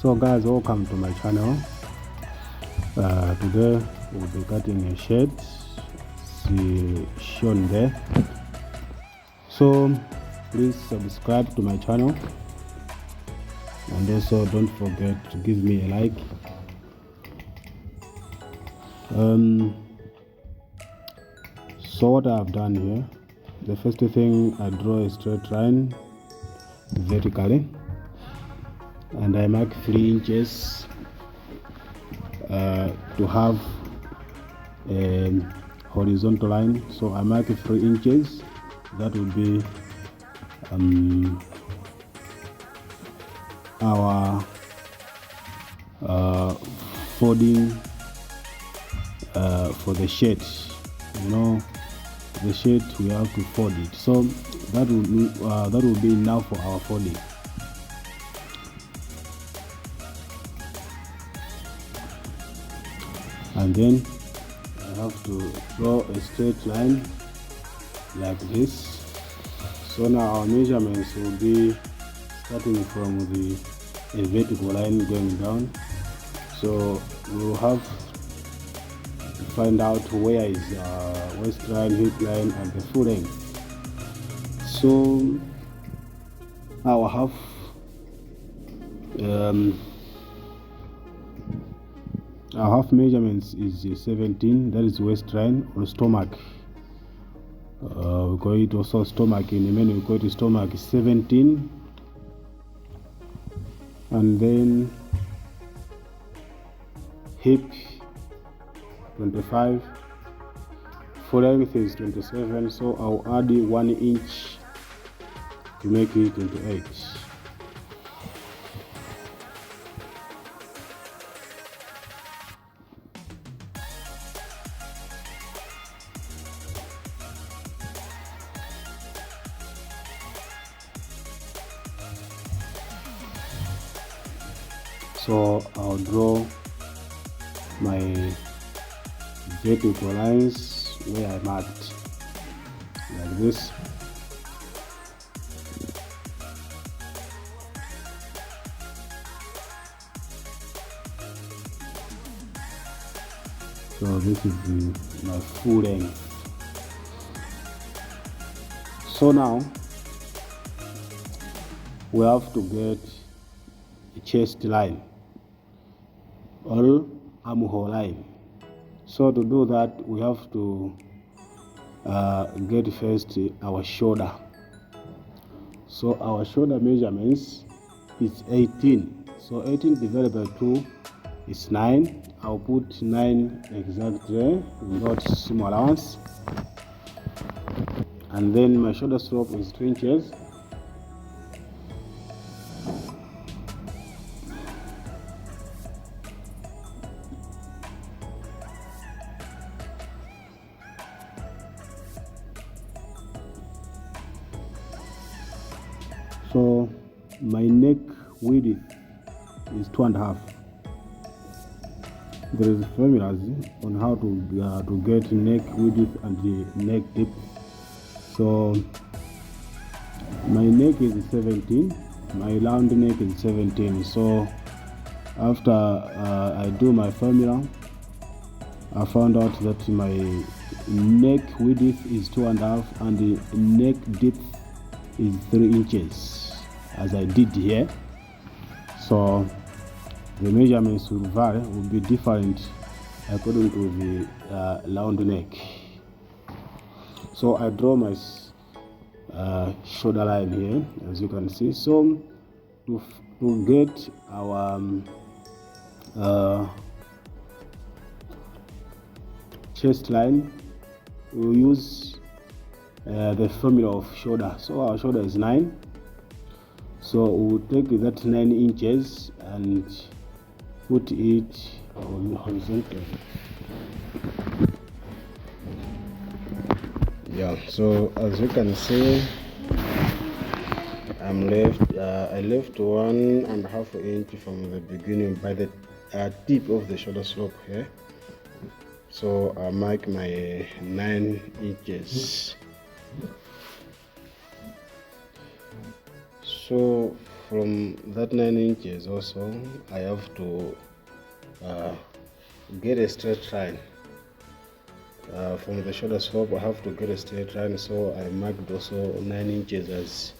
So guys, welcome to my channel. Today we'll be cutting a shirt, see shown there. So please subscribe to my channel, and also don't forget to give me a like. So what I've done here, the first thing, I draw a straight line vertically, and I mark 3 inches to have a horizontal line. So I mark 3 inches. That would be our folding for the shirt. You know, the shirt, we have to fold it, so that will be enough for our folding. And then I have to draw a straight line like this. So now our measurements will be starting from the vertical line going down. So we will have to find out where is waistline, hip line, and the full length. So our half measurements is 17. That is waistline or stomach. We call it also stomach. In the menu we call it stomach 17, and then hip 25, full length is 27, so I'll add 1 inch to make it 28. So I'll draw my vertical lines where I marked like this. So this is my full length. So now we have to get a chest line or armhole line. So to do that, we have to get first our shoulder. So our shoulder measurements is 18. So 18 divided by 2 is 9. I'll put 9 exactly without small allowance. And then my shoulder slope is 2 inches. So my neck width is 2.5. There is formulas on how to get neck width and the neck depth. So my neck is 17. My round neck is 17. So after I do my formula, I found out that my neck width is 2.5 and the neck depth is 3 inches, as I did here. So the measurements will vary, will be different according to the round neck. So I draw my shoulder line here, as you can see. So to get our chest line, we'll use the formula of shoulder. So our shoulder is 9. So we'll take that 9 inches and put it on horizontal. Yeah, so as you can see, I left 1.5 inch from the beginning by the tip of the shoulder slope here. So I mark my 9 inches. So from that 9 inches also I have to get a straight line. From the shoulder slope I have to get a straight line, so I marked also 9 inches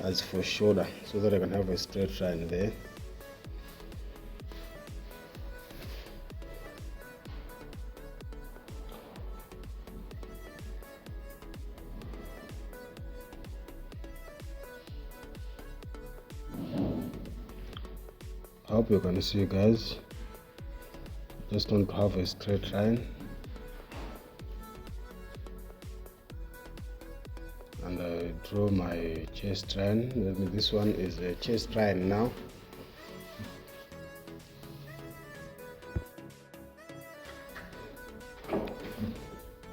as for shoulder, so that I can have a straight line there. I hope you can see, guys. Just want to have a straight line, and I draw my chest line. This one is a chest line now.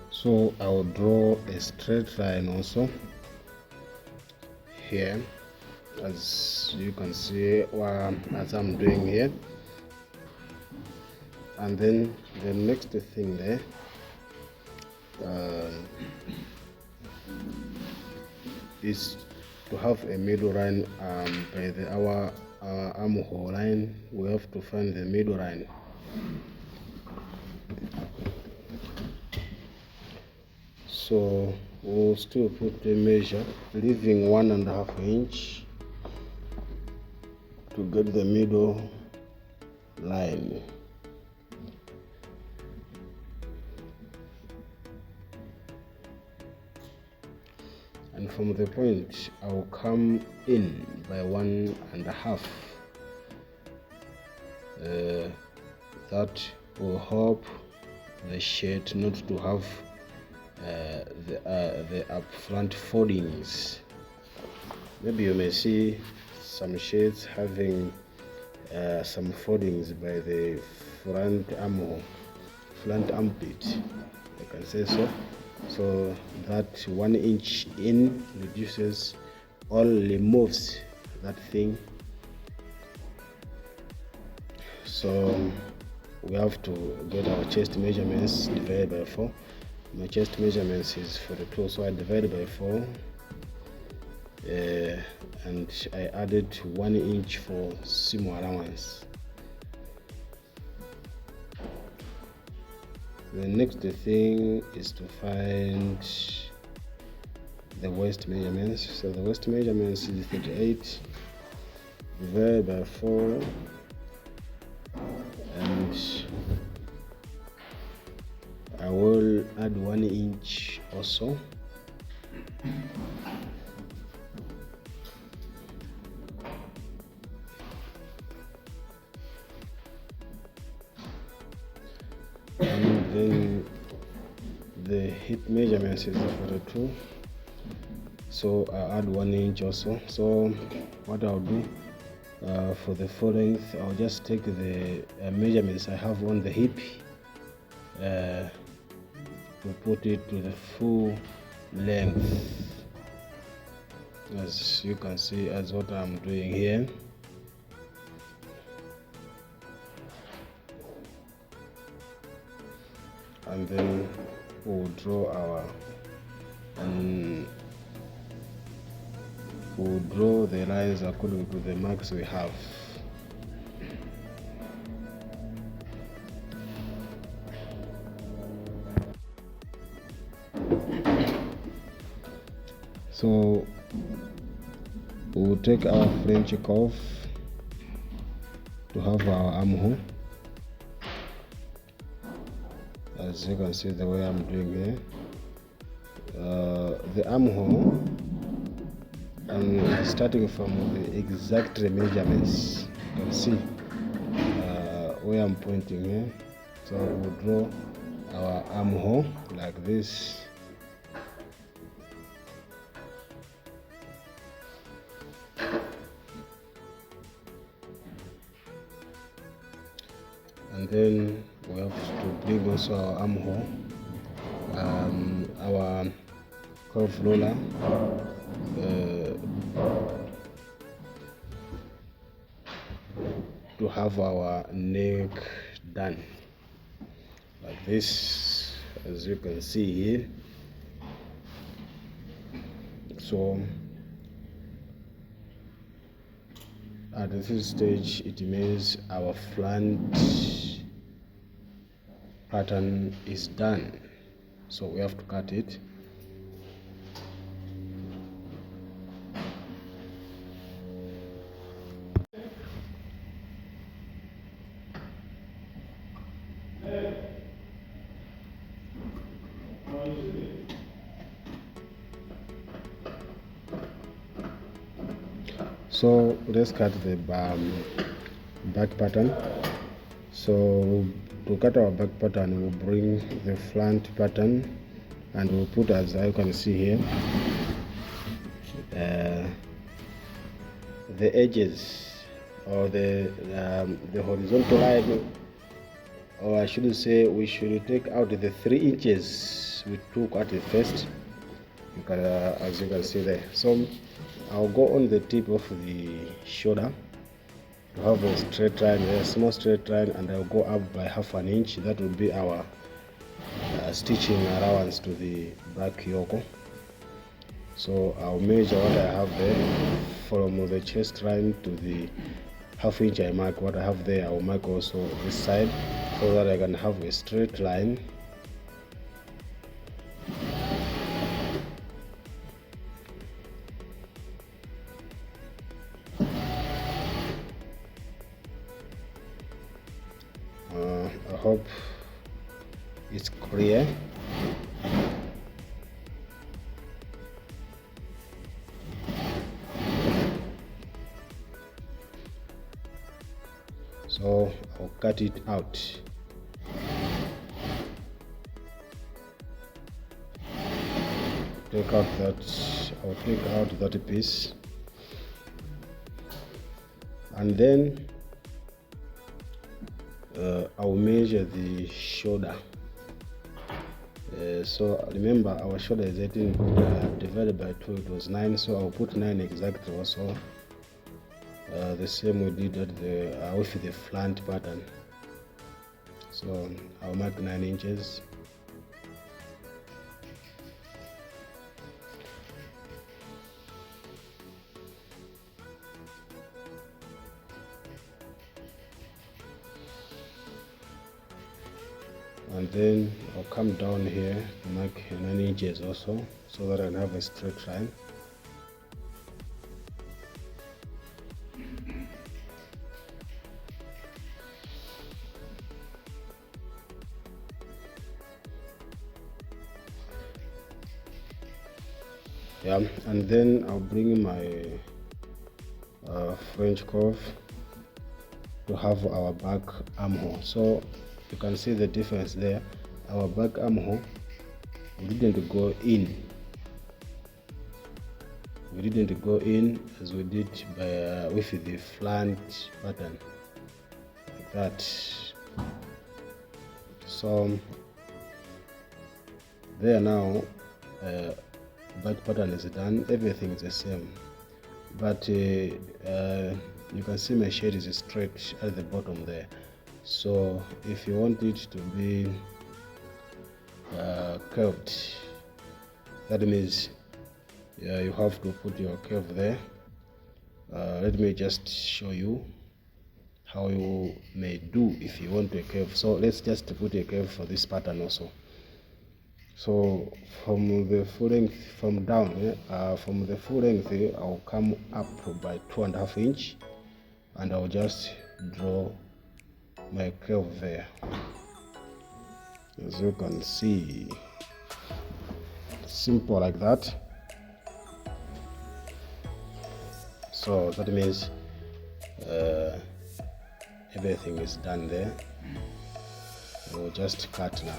So I will draw a straight line also here, as you can see, as I'm doing here. And then the next thing there, is to have a middle line by our armhole line. We have to find the middle line. So we'll still put the measure, leaving 1.5 inch to get the middle line. And from the point I will come in by 1.5. That will help the shirt not to have the up front foldings. Maybe you may see some shirts having some foldings by the front armpit, I can say so. So that 1 inch in reduces or removes that thing. So we have to get our chest measurements divided by 4. My chest measurements is 42, so I divided by 4, and I added 1 inch for seam allowance. The next thing is to find the waist measurements. So the waist measurements is 38 divided by 4, and I will add 1 inch also. And then the hip measurements is 42, so I add 1 inch also. So what I'll do for the full length, I'll just take the measurements I have on the hip to put it to the full length, as you can see, as what I'm doing here. And then we'll draw we'll draw the lines according to the marks we have. So we'll take our French curve to have our armhole, as you can see the way I'm doing here. The armhole, and starting from the exact measurements, you can see where I'm pointing here. So we'll draw our armhole like this. And then we have to bring also our armhole, our curve roller, to have our neck done like this, as you can see here. So at this stage it means our flange pattern is done, so we have to cut it. So let's cut the back pattern. So to cut our back pattern, we'll bring the front pattern and we'll put, as you can see here, the edges or the horizontal line, or I should say we should take out the 3 inches we took at the first. You can, as you can see there. So I'll go on the tip of the shoulder to have a straight line, a small straight line, and I'll go up by half an inch. That will be our stitching allowance to the back yoke. So I'll measure what I have there from the chest line to the half inch I mark. What I have there, I'll mark also this side so that I can have a straight line. I hope it's clear. So I'll cut it out. Take out that, I'll take out that piece, and then I'll measure the shoulder. So remember our shoulder is 18 divided by 2, it was 9, so I'll put 9 exactly also. The same we did at the with the front pattern. So I'll mark 9 inches. And then I'll come down here to mark 9 inches also, so that I have a straight line. Yeah, and then I'll bring my French curve to have our back armhole. So you can see the difference there. Our back armhole, we didn't go in. We didn't go in as we did by, with the front pattern, like that. So there now, back pattern is done. Everything is the same, but you can see my shade is straight at the bottom there. So if you want it to be curved, that means you have to put your curve there. Let me just show you how you may do if you want a curve. So let's just put a curve for this pattern also. So from the full length, from down, from the full length, I'll come up by 2.5 inches, and I'll just draw my curve there. As you can see, simple like that. So that means everything is done there. We'll just cut now.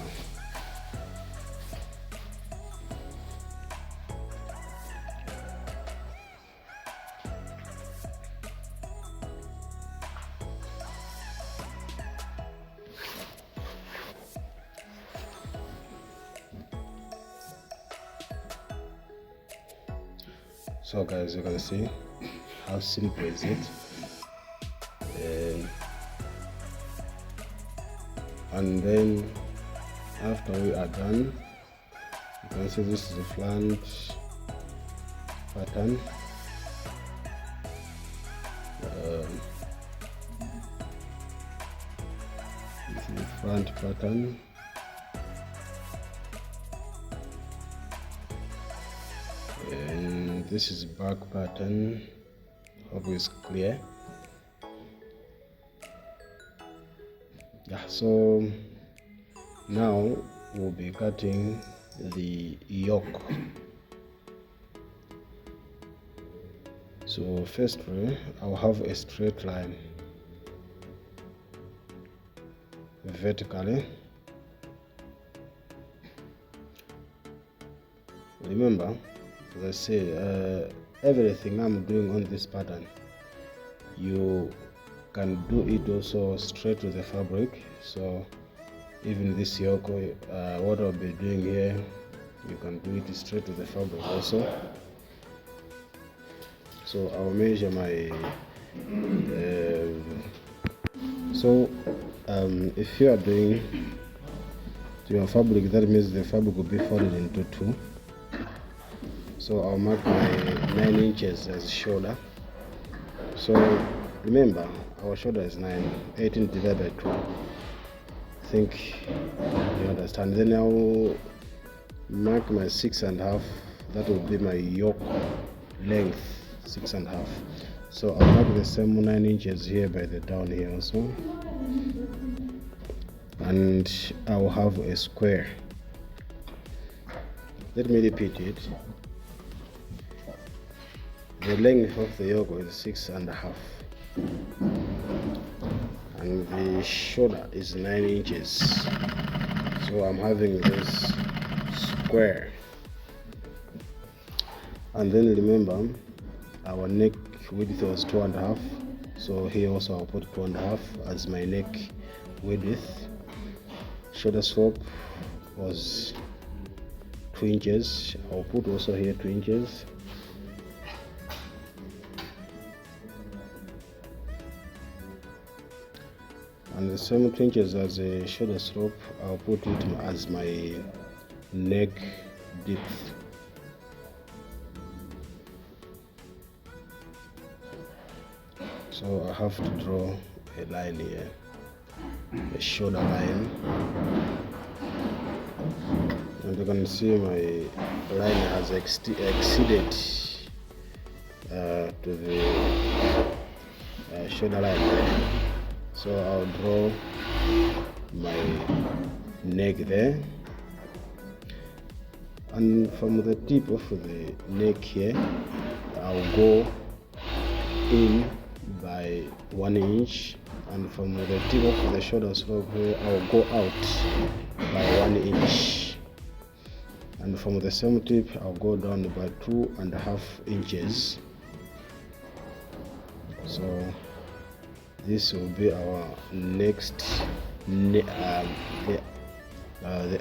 So guys, you can see how simple is it. And then after we are done, you can see this is the front pattern. the front pattern. And this is back pattern. Hope it's clear. Yeah, so now we'll be cutting the yoke. So firstly, I'll have a straight line vertically. Remember, as I say, everything I'm doing on this pattern, you can do it also straight to the fabric. So even this yoke, what I'll be doing here, you can do it straight to the fabric also. So I'll measure my if you are doing to your fabric, that means the fabric will be folded into two. So I'll mark my 9 inches as shoulder. So remember, our shoulder is 9, 18 divided by 2. I think you understand. Then I'll mark my 6.5. That will be my yoke length, 6.5. So I'll mark the same 9 inches here by the down here also, and I'll have a square. Let me repeat it. The length of the yoke is 6.5, and the shoulder is 9 inches. So I'm having this square. And then remember, our neck width was 2.5. So here also I'll put 2.5 as my neck width. Shoulder slope was 2 inches. I'll put also here 2 inches. And the same 2 inches as a shoulder slope, I'll put it as my neck depth. So I have to draw a line here, a shoulder line, and you can see my line has exceeded to the shoulder line there. So I'll draw my neck there, and from the tip of the neck here, I'll go in by 1 inch, and from the tip of the shoulder slope here, I'll go out by 1 inch, and from the same tip I'll go down by 2.5 inches. So this will be our next the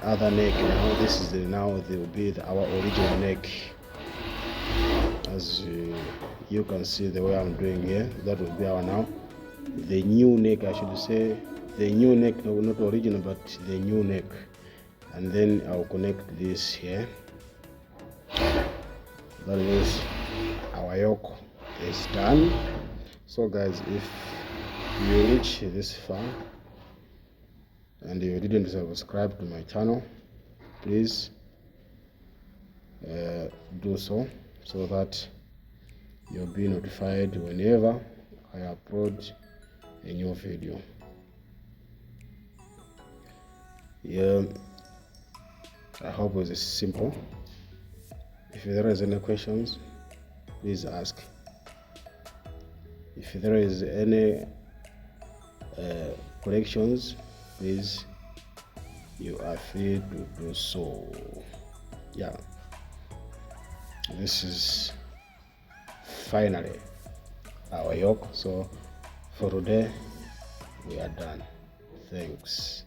other neck. Now this is will be our original neck. As you can see the way I'm doing here, that will be our the new neck, I should say, the new neck, no, not original, but the new neck. And then I'll connect this here. That means our yoke is done. So guys, if you reach this far and you didn't subscribe to my channel, please do so that you'll be notified whenever I upload a new video. Yeah, I hope it was simple. If there is any questions, please ask. If there is any corrections, please, you are free to do so. Yeah, this is finally our yoke. So for today we are done. Thanks.